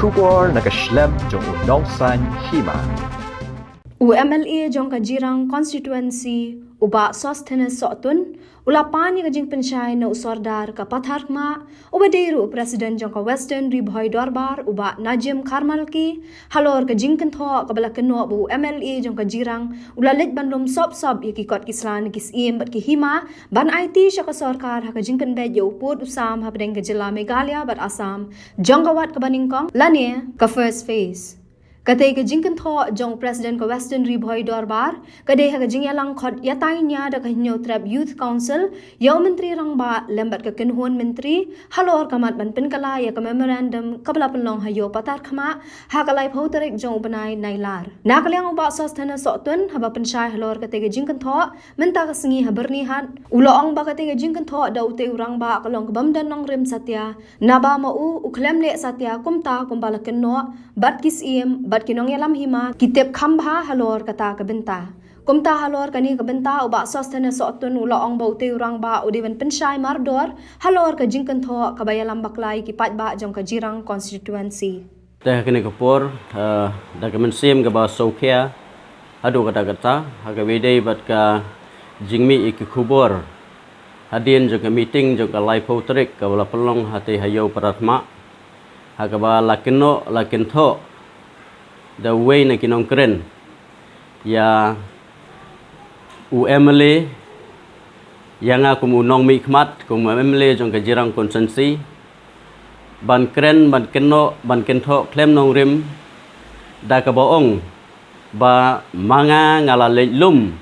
Kubor nakaslem jong unongsan hima. UMLA jong kajirang constituency uba sostenes sotun ulapan ni kajing pensay na usordar ka patharkma ubadeiru presiden jong ka western ribhoy dorbar uba Najim Karmalki halor kajing kentho kabala keno bu UMLA jong kajirang ulalit bandom sop yakikot kislan kisim bat kihima ban IT sya ka sarkar ha kajing penbed yo put usam ha pedeng kajila Meghalaya bat Assam jong kawat kabaningkong lanie ka first phase Katay kajing kentho jong President ka Western Ribhoy Dorbar, kaday ha kajing yalang khod yatay niya da kahinyo Trap Youth Council, yaw menteri rang ba lembat ka kinhuan menteri, halor kamat ban pinkala ya ka memorandum kabla penlong hayo patar kama, ha kalay pauterik jong ubanay nailar. Nakaliang uba sostana sotun, haba pensay halor katay kajing kentho, menta kasingi ha bernihat, uloong ba katay kajing kentho da utay urang ba kalong kabamdan nong rim satya, naba mau uklem le satya kumta kumbala kenno, bat kisim, bat kinong yalam hima kitip khambha halor kata kabenta kumta halor kani kabenta uba sostana sotun ulaong ba utay urang ba udiban pensay mardor halor ka jingkan tho kabayalam baklay kipat ba jong kajirang constituency teh kini kapur dokumen sim ka ba sokia adu kata hagabedai bat ka jingmi iki kubur hadin jong meeting jong live potrik ka wala pelong hati hayo paratma hagaba lakento the way na kinong keren ya UMLA yang aku unong mikmat kum UMLA jong kajirang konsensi ban keren ban kento klem nong rim da ka boong ba manga ngala lum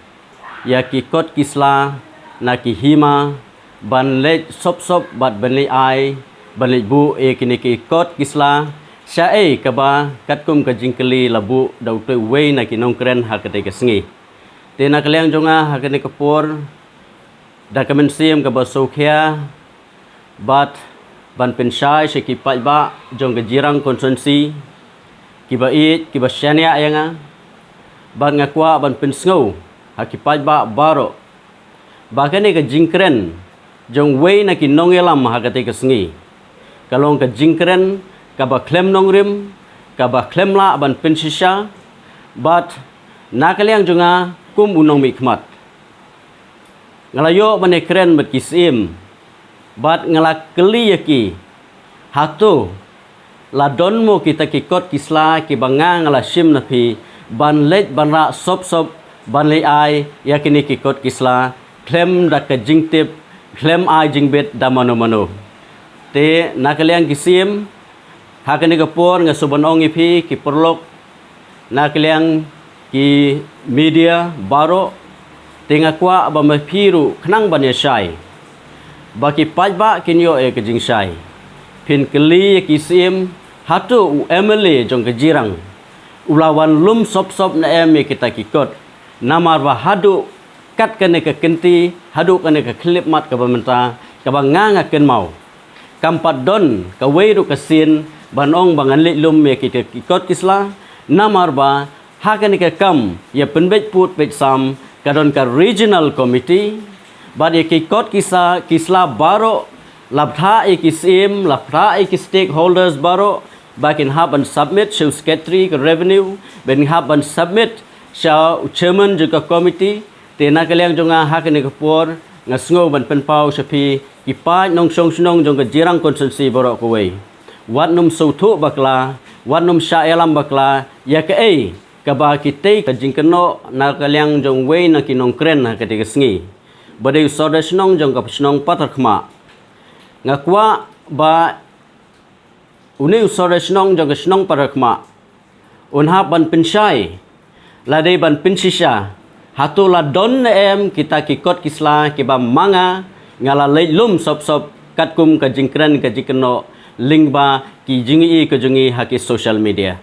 ya kikot kisla na kihima ban le sop bat benli ai ban le bu e kini kikot kisla Syai kaba katkum ka jingkeli labu dautoi wei na kinong keren ha kate kasengi. Tena kaliang jonga ha kane kapur da kamen sim ka basokhia bat ban pensai se ki ba jong ka jirang konsensi kiba syania ayanga ban ngakwa ban pensngau ha ki ba baro ba kane ka jingkren jong wei na kinong elam ha kate kasengi. Kalong ka jingkren kaba klem nongrim kaba klem la ban pensisha bat nakaliang jonga kum unong mikmat ngalayo bane keren bat kisim bat ngala keli yaki hatu la don mo kita kikot kisla ki banga ngala sim napi ban let ban ra sop ban le ai yakini kikot kisla klem dak jingtip klem ai jingbet damano te nakaliang kisim hakani kapur nga subanong ipi ki perlok nakliang ki media baro tinga kwa ba mapiru khnang ban yasai baki pajba kinyo e kajing sai pin keli ki sim hatu UMLA jong kajirang ulawan lum sop na em kita kikot namar ba hadu kat kane ka kenti hadu kane ka klip mat ka bamenta ka banganga ken mau kampat don ka weiru ka sin banong bangan lum me kita ikot kisla namar ba hakan ka kam ya penbet put bet sam kadon ka regional committee bad ya ikot kisla baro labtha ikisim labtha ik stakeholders baro bakin hab and submit show secretary ka revenue ben hab and submit show chairman juga committee tena kaliang jonga hakan ka por ngasngo ban penpau sapi kipa nong song jong ka jirang konsensi baro ko wei wat num sautu bakla wat num syaelam bakla ya ke kaba kitei ka jingkeno na kaliang jong wei na kinong kren na ketika sengi badai soda snong jong ka snong patar khma ngakwa ba uni soda snong jong ka snong patar khma unha ban pensai ladai ban pensisha hatu la don em kita kikot kisla kiba manga ngala lum sop katkum ka jingkren ka jingkeno link ba ki jingi ke jungi haki social media